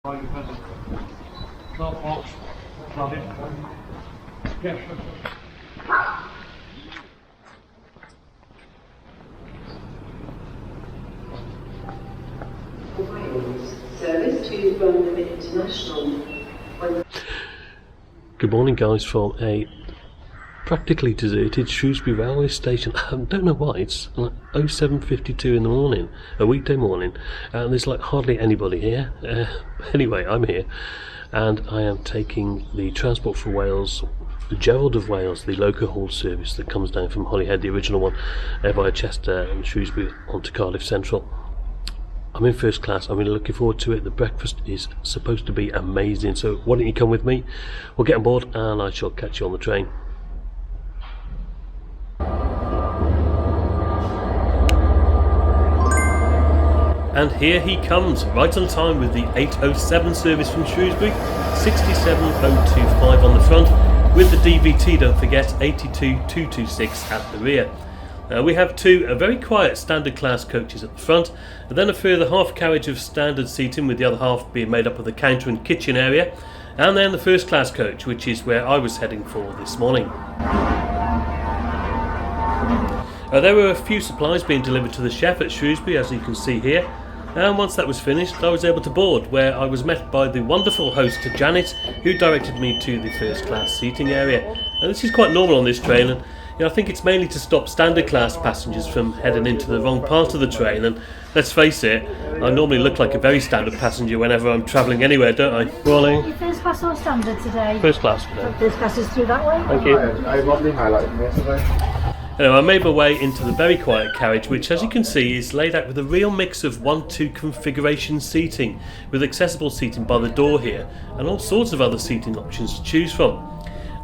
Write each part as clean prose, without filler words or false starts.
Newport, Cardiff. Yes. Wales, service to London International. Good morning guys from a practically deserted Shrewsbury Railway Station. I don't know why, it's like 07:52 in the morning, a weekday morning, and there's like hardly anybody here. Anyway, I'm here and I am taking the Transport for Wales, the Gerald of Wales, the loco-hauled service that comes down from Holyhead, the original one, via Chester and Shrewsbury onto Cardiff Central. I'm in first class. I'm really looking forward to it. The breakfast is supposed to be amazing, so why don't you come with me? We'll get on board and I shall catch you on the train. And here he comes, right on time with the 8:07 service from Shrewsbury, 67025 on the front, with the DVT, don't forget, 82226 at the rear. We have two very quiet standard class coaches at the front, and then a further half carriage of standard seating, with the other half being made up of the counter and kitchen area, and then the first class coach, which is where I was heading for this morning. There were a few supplies being delivered to the chef at Shrewsbury, as you can see here, and once that was finished I was able to board, where I was met by the wonderful host Janet, who directed me to the first class seating area. And this is quite normal on this train, and I think it's mainly to stop standard class passengers from heading into the wrong part of the train, and let's face it, I normally look like a very standard passenger whenever I'm travelling anywhere, don't I? Morning. First class or standard today? First class today. First class is through that way? Thank you. I lovely highlighting yesterday. Anyway, I made my way into the very quiet carriage, which, as you can see, is laid out with a real mix of 1-2 configuration seating, with accessible seating by the door here, and all sorts of other seating options to choose from.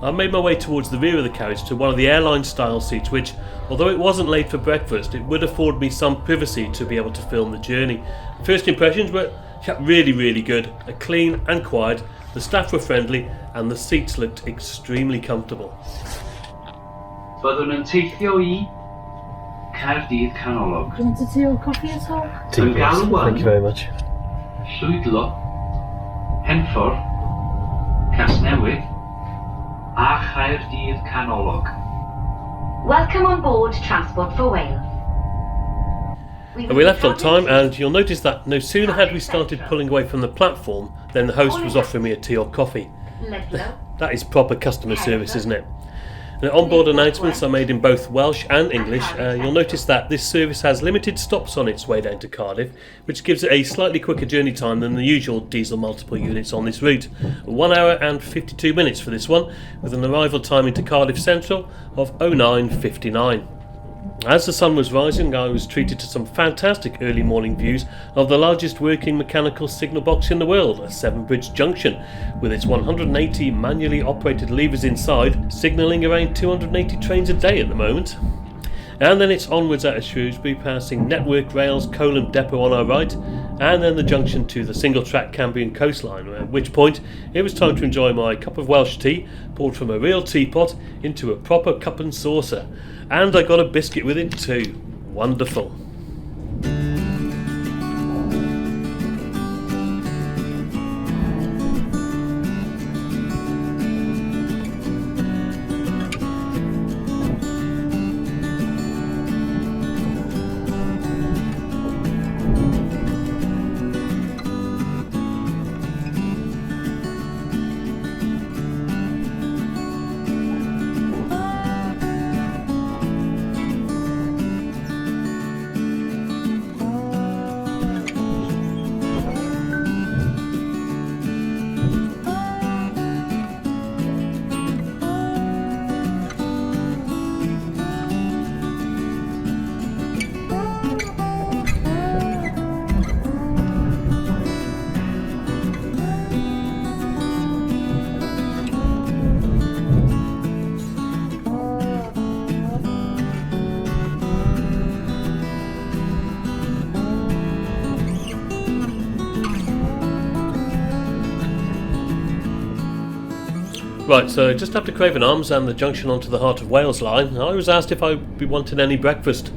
I made my way towards the rear of the carriage to one of the airline style seats, which, although it wasn't late for breakfast, it would afford me some privacy to be able to film the journey. First impressions were really good, clean and quiet, the staff were friendly, and the seats looked extremely comfortable. Byddwn yn teithio I Caerdydd Canolog. Do you want a tea or coffee at all? Tea, please. Thank you very much. Ludlow, Henffordd, Casnewydd, a Caerdydd Canolog. Welcome on board Transport for Wales. And we left on time, and you'll notice that no sooner had we started pulling away from the platform than the host was offering me a tea or coffee. Ludlow. That is proper customer service, isn't it? The on-board announcements are made in both Welsh and English. You'll notice that this service has limited stops on its way down to Cardiff, which gives it a slightly quicker journey time than the usual diesel multiple units on this route. 1 hour and 52 minutes for this one, with an arrival time into Cardiff Central of 09:59. As the sun was rising, I was treated to some fantastic early morning views of the largest working mechanical signal box in the world, a 7-bridge junction, with its 180 manually operated levers inside, signalling around 280 trains a day at the moment. And then it's onwards out of Shrewsbury, passing Network Rail's Coleham Depot on our right, and then the junction to the single-track Cambrian coastline, at which point it was time to enjoy my cup of Welsh tea, poured from a real teapot into a proper cup and saucer. And I got a biscuit with it too. Wonderful. Right, so just after Craven Arms and the junction onto the Heart of Wales line, I was asked if I'd be wanting any breakfast.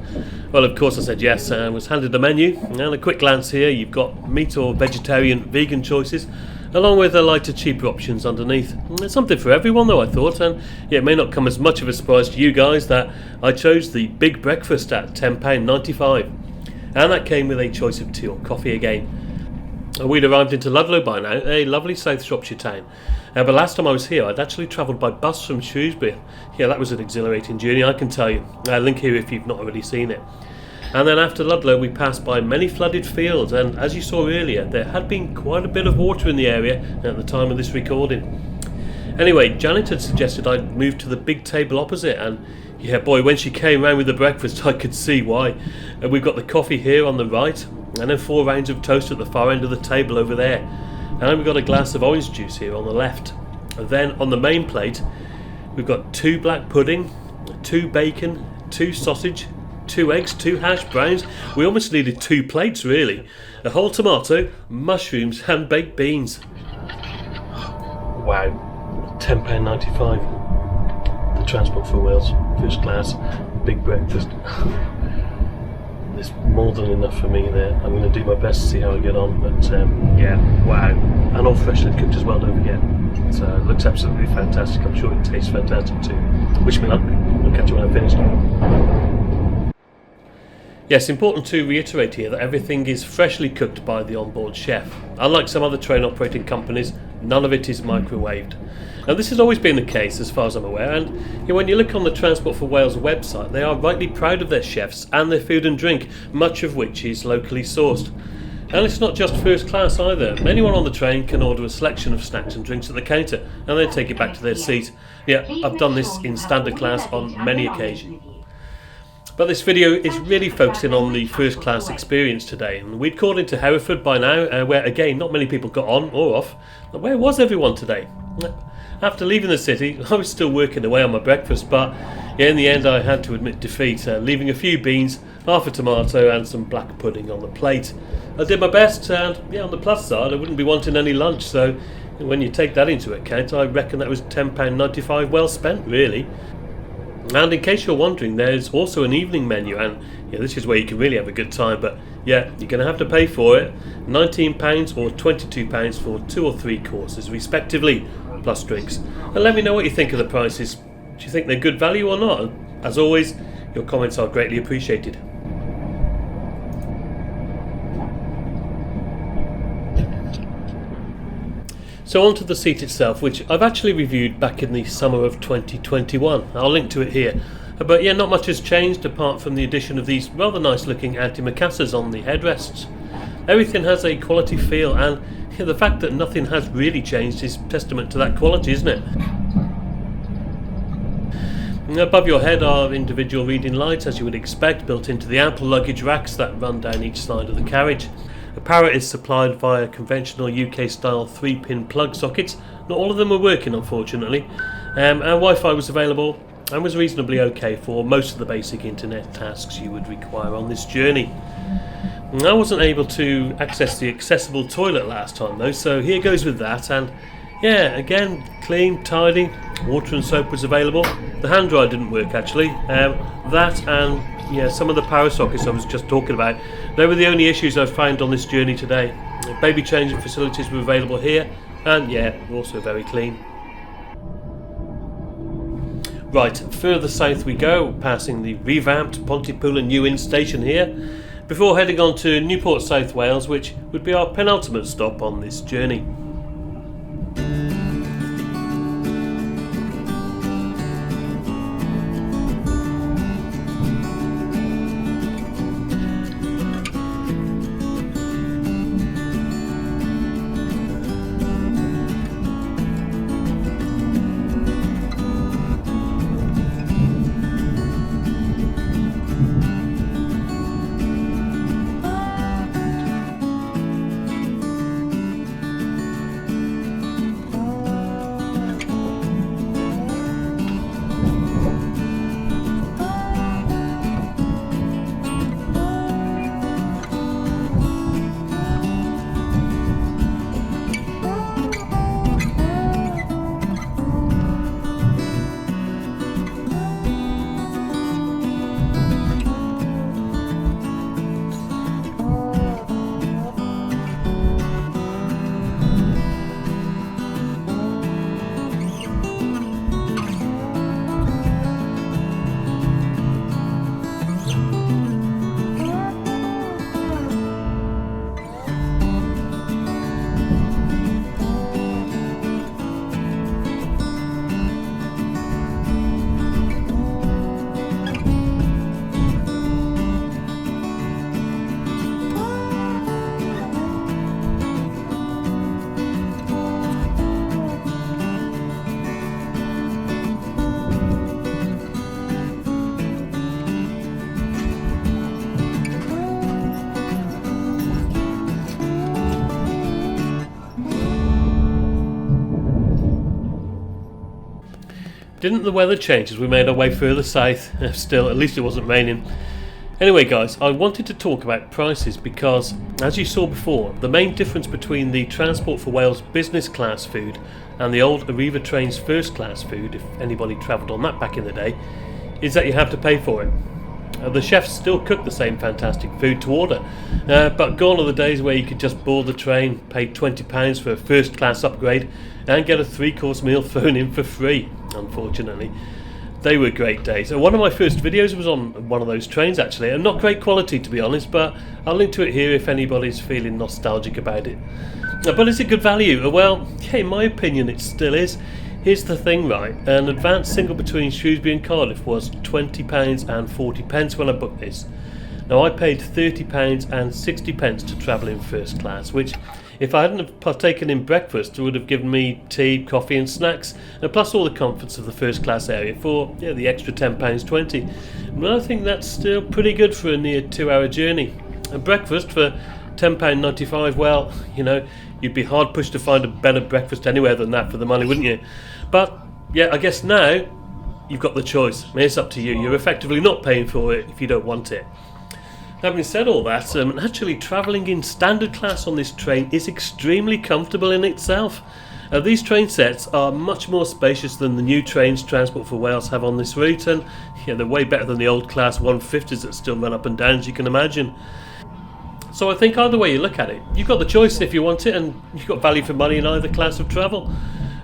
Well, of course I said yes and was handed a menu, and a quick glance here, you've got meat or vegetarian, vegan choices, along with the lighter, cheaper options underneath. There's something for everyone though, I thought, and yeah, it may not come as much of a surprise to you guys that I chose the big breakfast at £10.95, and that came with a choice of tea or coffee again. We'd arrived into Ludlow by now, a lovely South Shropshire town. But last time I was here, I'd actually travelled by bus from Shrewsbury. Yeah, that was an exhilarating journey, I can tell you. Link here if you've not already seen it. And then after Ludlow, we passed by many flooded fields, and as you saw earlier, there had been quite a bit of water in the area at the time of this recording. Anyway, Janet had suggested I'd move to the big table opposite, and yeah, boy, when she came round with the breakfast, I could see why. We've got the coffee here on the right, and then 4 rounds of toast at the far end of the table over there. And we've got a glass of orange juice here on the left. And then on the main plate, we've got 2 black pudding, 2 bacon, 2 sausage, 2 eggs, 2 hash browns. We almost needed 2 plates really. A whole tomato, mushrooms and baked beans. Wow, £10.95. The Transport for Wales, first class, big breakfast. There's more than enough for me there. I'm going to do my best to see how I get on, but yeah, wow. And all freshly cooked as well, don't forget. So it looks absolutely fantastic. I'm sure it tastes fantastic too. Wish me luck. I'll catch you when I'm finished. Yes, important to reiterate here that everything is freshly cooked by the onboard chef. Unlike some other train operating companies, none of it is microwaved. Now this has always been the case as far as I'm aware, and when you look on the Transport for Wales website, they are rightly proud of their chefs and their food and drink, much of which is locally sourced. And it's not just first class either. Anyone on the train can order a selection of snacks and drinks at the counter and then take it back to their seat. Yeah, I've done this in standard class on many occasions. But this video is really focusing on the first class experience today, and we'd called into Hereford by now, where again not many people got on or off. Where was everyone today? After leaving the city, I was still working away on my breakfast, but yeah, in the end I had to admit defeat, leaving a few beans, half a tomato and some black pudding on the plate. I did my best, and yeah, on the plus side I wouldn't be wanting any lunch, so when you take that into account, I reckon that was £10.95 well spent really. And in case you're wondering, there's also an evening menu, and yeah, this is where you can really have a good time, but yeah, you're going to have to pay for it. £19 or £22 for 2 or 3 courses respectively, plus drinks. And let me know what you think of the prices. Do you think they're good value or not? As always, your comments are greatly appreciated. So on to the seat itself, which I've actually reviewed back in the summer of 2021. I'll link to it here. But yeah, not much has changed apart from the addition of these rather nice looking antimacassars on the headrests. Everything has a quality feel, and yeah, the fact that nothing has really changed is testament to that quality, isn't it? Above your head are individual reading lights, as you would expect, built into the ample luggage racks that run down each side of the carriage. The power is supplied via conventional UK-style 3-pin plug sockets. Not all of them were working, unfortunately, and Wi-Fi was available and was reasonably okay for most of the basic internet tasks you would require on this journey. I wasn't able to access the accessible toilet last time though, so here goes with that, and yeah, again, clean, tidy, water and soap was available. The hand dryer didn't work actually, that and yeah, some of the power sockets I was just talking about, they were the only issues I've found on this journey today. Baby changing facilities were available here, and yeah, also very clean. Right, further south we go, passing the revamped Pontypool and New Inn station here, before heading on to Newport, South Wales, which would be our penultimate stop on this journey. Didn't the weather change as we made our way further south? Still, at least it wasn't raining. Anyway guys, I wanted to talk about prices because, as you saw before, the main difference between the Transport for Wales business class food and the old Arriva trains first class food, if anybody travelled on that back in the day, is that you have to pay for it. The chefs still cook the same fantastic food to order, but gone are the days where you could just board the train, pay £20 for a first class upgrade and get a 3-course meal thrown in for free, unfortunately. They were great days. One of my first videos was on one of those trains actually, and not great quality to be honest, but I'll link to it here if anybody's feeling nostalgic about it. But is it good value? Well, yeah, in my opinion it still is. Here's the thing, right, an advanced single between Shrewsbury and Cardiff was £20 and 40 pence when I booked this. Now I paid £30 and 60 pence to travel in first class, which if I hadn't have partaken in breakfast would have given me tea, coffee and snacks, and plus all the comforts of the first class area for the extra £10.20. But I think that's still pretty good for a near 2-hour journey. And breakfast for £10.95, well, you know, you'd be hard pushed to find a better breakfast anywhere than that for the money, wouldn't you? But yeah, I guess now you've got the choice. I mean, it's up to you. You're effectively not paying for it if you don't want it. Having said all that, actually travelling in standard class on this train is extremely comfortable in itself. These train sets are much more spacious than the new trains Transport for Wales have on this route, and they're way better than the old class 150s that still run up and down, as you can imagine. So I think either way you look at it, you've got the choice if you want it, and you've got value for money in either class of travel.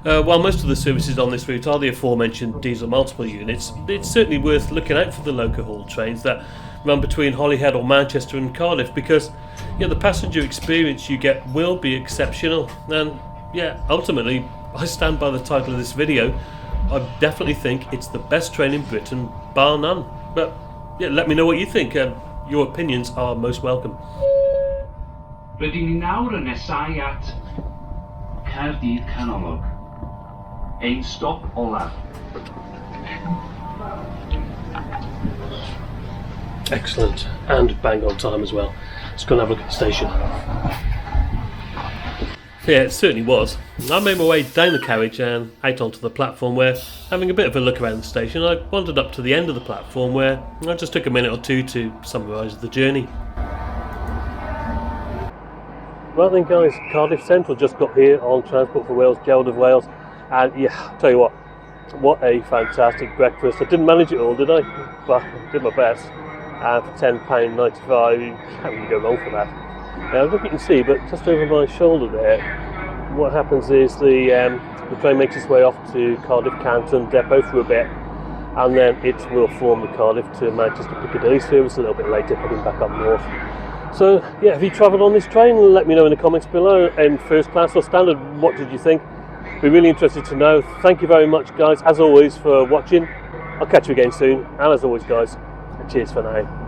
While most of the services on this route are the aforementioned diesel multiple units, it's certainly worth looking out for the loco-hauled trains that run between Holyhead or Manchester and Cardiff, because the passenger experience you get will be exceptional. And ultimately I stand by the title of this video. I definitely think it's the best train in Britain, bar none. But let me know what you think. Your opinions are most welcome. Rydyn ni nawr yn nesau at Caerdydd Canolog. Ein stop olaf. Excellent, and bang on time as well. Let's go and have a look at the station. Yeah, it certainly was. I made my way down the carriage and out onto the platform where, having a bit of a look around the station, I wandered up to the end of the platform where I just took a minute or two to summarise the journey. Well then guys, Cardiff Central just got here on Transport for Wales, Gerald of Wales, and I'll tell you what a fantastic breakfast. I didn't manage it all, did I? But I did my best. And for £10.95, you can't really go wrong for that. I don't know if you can see, but just over my shoulder there, what happens is the train makes its way off to Cardiff Canton depot for a bit, and then it will form the Cardiff to Manchester Piccadilly service a little bit later, heading back up north. So have you travelled on this train? Let me know in the comments below. In first class or standard, what did you think? Be really interested to know. Thank you very much guys, as always, for watching. I'll catch you again soon, and as always guys, cheers for now.